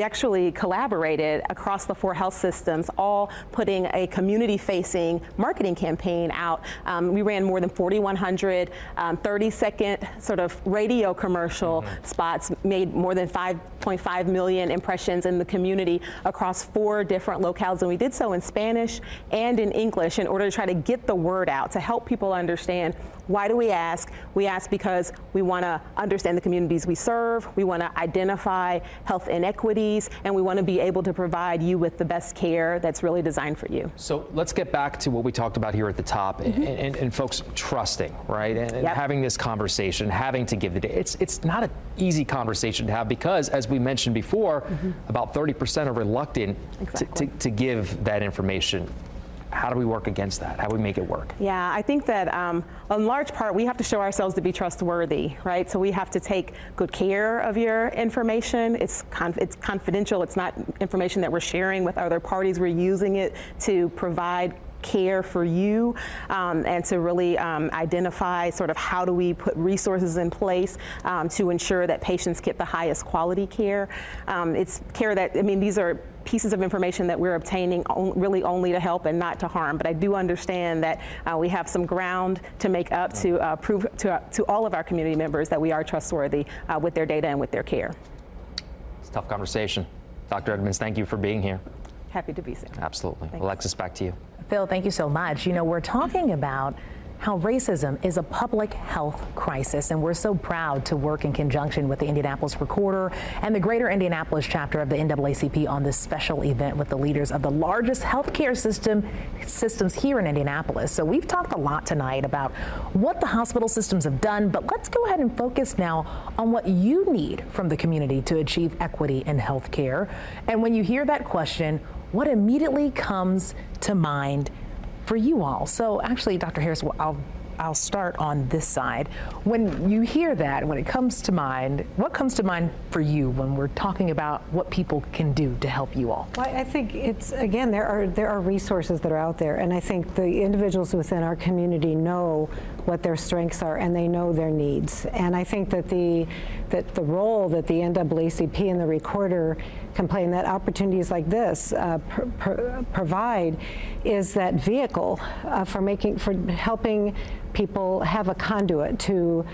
N: actually collaborated across the 4 health systems, all putting a community-facing marketing campaign out. We ran more than 4,100 30-second sort of radio commercial spots, made more than 5.5 million impressions in the community across 4 different locales, and we did so in Spanish and in English in order to try to get the word out, to help people understand, why do we ask? We ask because we want to understand the communities we serve, we want to identify health inequities, and we want to be able to provide you with the best care that's really designed for you.
F: So let's get back to what we talked about here at the top, and folks trusting, right? And having this conversation, having to give the data. It's not an easy conversation to have because, as we mentioned before, about 30% are reluctant to give that information. How do we work against that? How do we make it work?
N: Yeah, I think that in large part, we have to show ourselves to be trustworthy, right? So we have to take good care of your information. It's confidential. It's not information that we're sharing with other parties. We're using it to provide care for you and to really identify sort of how do we put resources in place to ensure that patients get the highest quality care. It's care that, these are pieces of information that we're obtaining really only to help and not to harm. But I do understand that we have some ground to make up to prove to all of our community members that we are trustworthy with their data and with their care.
F: It's a tough conversation. Dr. Edmonds, thank you for being here.
N: Happy to be here.
F: Absolutely.
N: Thanks.
F: Alexis, back to you.
E: Phil, thank you so much. We're talking about how racism is a public health crisis, and we're so proud to work in conjunction with the Indianapolis Recorder and the Greater Indianapolis chapter of the NAACP on this special event with the leaders of the largest healthcare systems here in Indianapolis. So we've talked a lot tonight about what the hospital systems have done, but let's go ahead and focus now on what you need from the community to achieve equity in healthcare. And when you hear that question, what immediately comes to mind for you all? So actually, Dr. Harris, I'll start on this side. When you hear that, when it comes to mind, what comes to mind for you when we're talking about what people can do to help you all?
G: Well, I think it's, again, there are resources that are out there, and I think the individuals within our community know what their strengths are and they know their needs. And I think that the role that the NAACP and the Recorder can play, and that opportunities like this provide, is that vehicle for helping people have a conduit to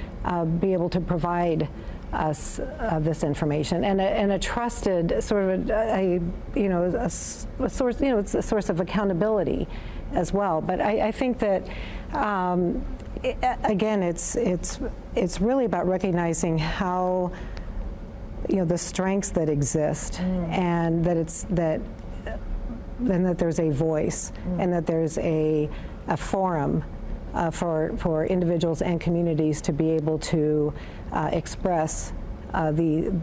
G: be able to provide us this information, and a trusted sort of a source. It's a source of accountability as well. But I think that again, it's really about recognizing how the strengths that exist, and that there's a voice, and that there's a forum for individuals and communities to be able to express the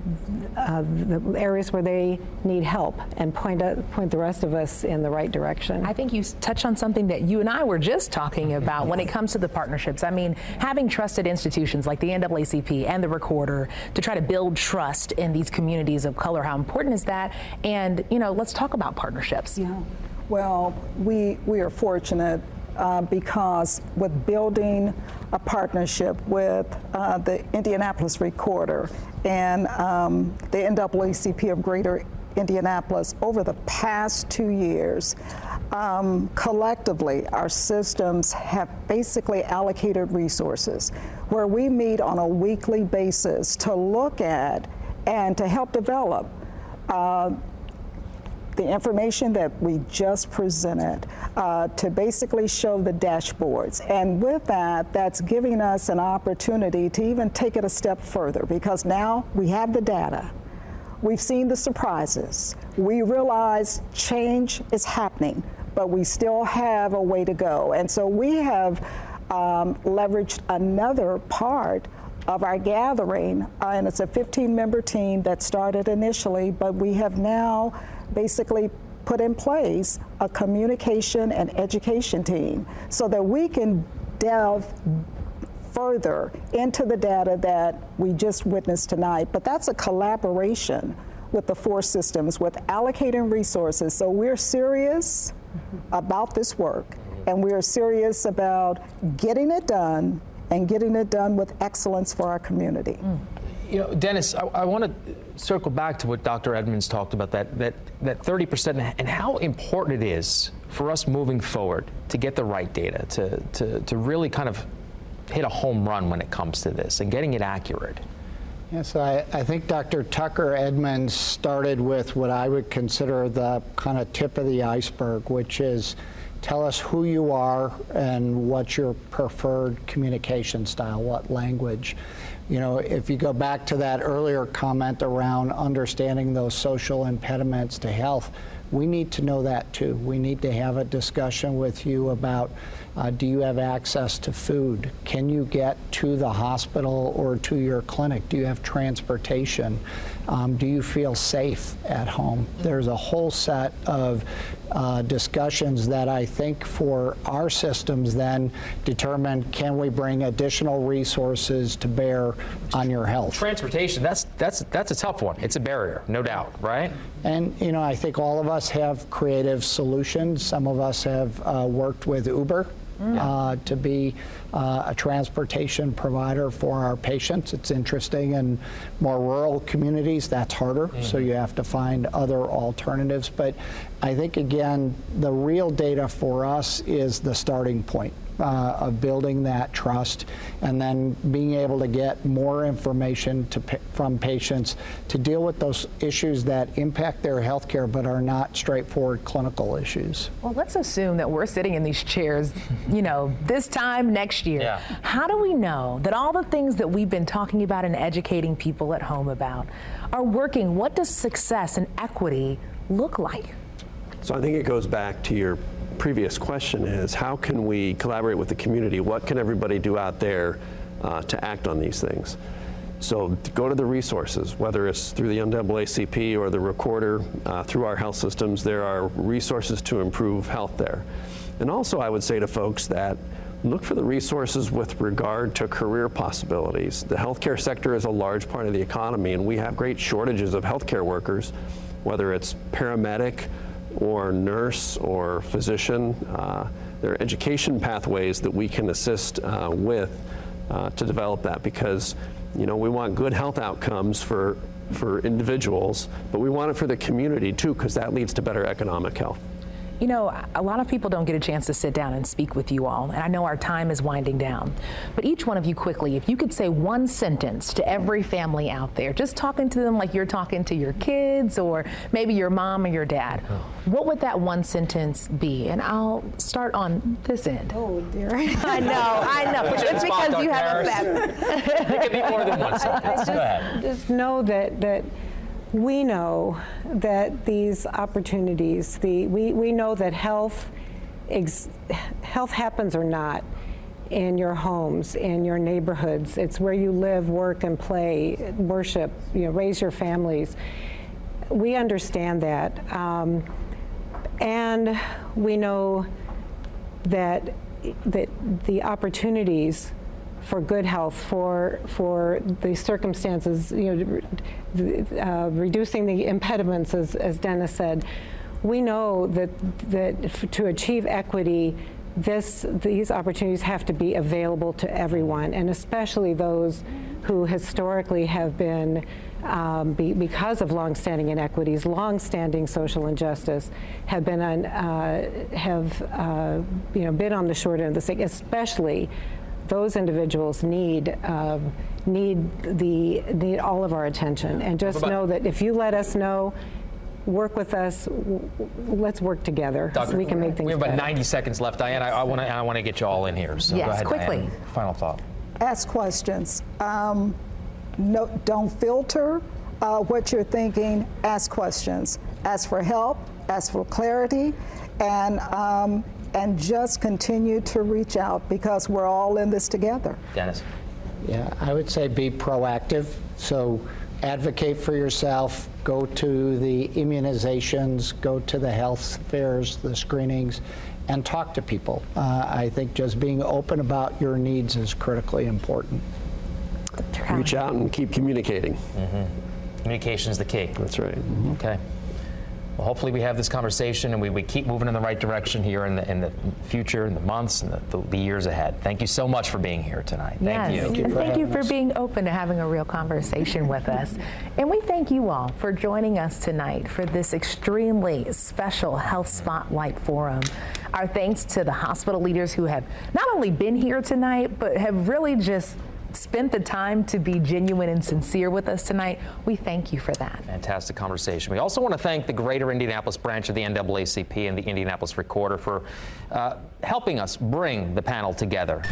G: areas where they need help and point the rest of us in the right direction.
E: I think you touched on something that you and I were just talking about when it comes to the partnerships. Having trusted institutions like the NAACP and the Recorder to try to build trust in these communities of color, how important is that? And let's talk about partnerships.
H: Yeah. Well, we are fortunate because with building a partnership with the Indianapolis Recorder and the NAACP of Greater Indianapolis over the past 2 years, collectively our systems have basically allocated resources where we meet on a weekly basis to look at and to help develop the information that we just presented, to basically show the dashboards. And with that, that's giving us an opportunity to even take it a step further, because now we have the data. We've seen the surprises. We realize change is happening, but we still have a way to go. And so we have leveraged another part of our gathering, and it's a 15-member team that started initially, but we have now basically put in place a communication and education team so that we can delve further into the data that we just witnessed tonight. But that's a collaboration with the 4 systems, with allocating resources. So we're serious about this work, and we're serious about getting it done, and getting it done with excellence for our community.
F: You know, Dennis, I want to circle back to what Dr. Edmonds talked about, that 30% and how important it is for us moving forward to get the right data, to really kind of hit a home run when it comes to this and getting it accurate.
I: Yes, I think Dr. Tucker Edmonds started with what I would consider the kind of tip of the iceberg, which is tell us who you are and what's your preferred communication style, what language. You know, if you go back to that earlier comment around understanding those social impediments to health, we need to know that too. We need to have a discussion with you about do you have access to food? Can you get to the hospital or to your clinic? Do you have transportation? Do you feel safe at home? There's a whole set of discussions that I think for our systems then determine, can we bring additional resources to bear on your health?
F: Transportation, that's a tough one. It's a barrier, no doubt, right?
I: And you know, I think all of us have creative solutions. Some of us have worked with Uber to be a transportation provider for our patients. It's interesting in more rural communities, that's harder, so you have to find other alternatives. But I think, again, the real data for us is the starting point of building that trust and then being able to get more information from patients to deal with those issues that impact their health care but are not straightforward clinical issues.
E: Well, let's assume that we're sitting in these chairs, you know, this time next year.
F: Yeah.
E: How do we know that all the things that we've been talking about and educating people at home about are working? What does success and equity look like?
J: So I think it goes back to your previous question, is how can we collaborate with the community? What can everybody do out there to act on these things? So go to the resources, whether it's through the NAACP or the Recorder, through our health systems. There are resources to improve health there. And also I would say to folks that look for the resources with regard to career possibilities. The healthcare sector is a large part of the economy, and we have great shortages of healthcare workers, whether it's paramedic or nurse or physician. There are education pathways that we can assist with to develop that, because you know, we want good health outcomes for individuals, but we want it for the community too, because that leads to better economic health.
E: You know, a lot of people don't get a chance to sit down and speak with you all, and I know our time is winding down. But each one of you quickly, if you could say one sentence to every family out there, just talking to them like you're talking to your kids or maybe your mom or your dad, what would that one sentence be? And I'll start on this end.
G: Oh, dear.
E: I know. But it's because you have a family.
F: It could be more than one sentence. Go ahead.
G: Just know that we know that these opportunities, we know that health happens or not in your homes, in your neighborhoods. It's where you live, work, and play, worship, you know, raise your families. We understand that. And we know that the opportunities for good health, for the circumstances, you know, reducing the impediments, as Dennis said. We know that to achieve equity, these opportunities have to be available to everyone, and especially those who historically have been, because of longstanding inequities, longstanding social injustice, have been on, been on the short end of the stick. Especially, those individuals need all of our attention. And just know that if you let us know, work with us, let's work together so we can make things better.
F: We have about 90 seconds left. Diane, I want to get you all in here. So
E: yes,
F: go ahead,
E: quickly.
F: Diane. Final thought.
H: Ask questions. No, don't filter what you're thinking. Ask questions. Ask for help. Ask for clarity. And just continue to reach out, because we're all in this together.
F: Dennis?
I: Yeah, I would say be proactive. So advocate for yourself, go to the immunizations, go to the health fairs, the screenings, and talk to people. I think just being open about your needs is critically important.
J: Reach out and keep communicating.
F: Communication is the key.
J: That's right.
F: Okay. Well, hopefully we have this conversation and we keep moving in the right direction here in the future, in the months and the years ahead. Thank you so much for being here tonight. Thank you.
E: And thank you for being open to having a real conversation with us. And we thank you all for joining us tonight for this extremely special Health Spotlight Forum. Our thanks to the hospital leaders who have not only been here tonight, but have really just spent the time to be genuine and sincere with us tonight. We thank you for that.
F: Fantastic conversation. We also want to thank the Greater Indianapolis Branch of the NAACP and the Indianapolis Recorder for helping us bring the panel together.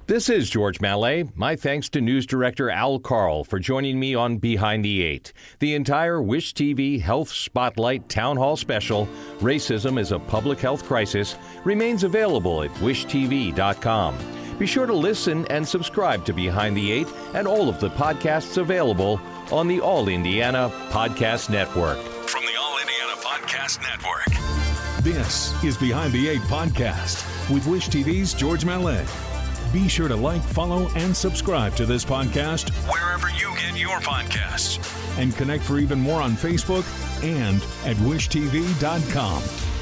B: This is George Mallet. My thanks to News Director Al Carl for joining me on Behind the Eight. The entire Wish TV Health Spotlight Town Hall Special, Racism is a Public Health Crisis, remains available at wishtv.com. Be sure to listen and subscribe to Behind the Eight and all of the podcasts available on the All Indiana Podcast Network.
A: From the All Indiana Podcast Network, this is Behind the Eight Podcast with Wish TV's George Mallet. Be sure to like, follow, and subscribe to this podcast wherever you get your podcasts. And connect for even more on Facebook and at wishtv.com.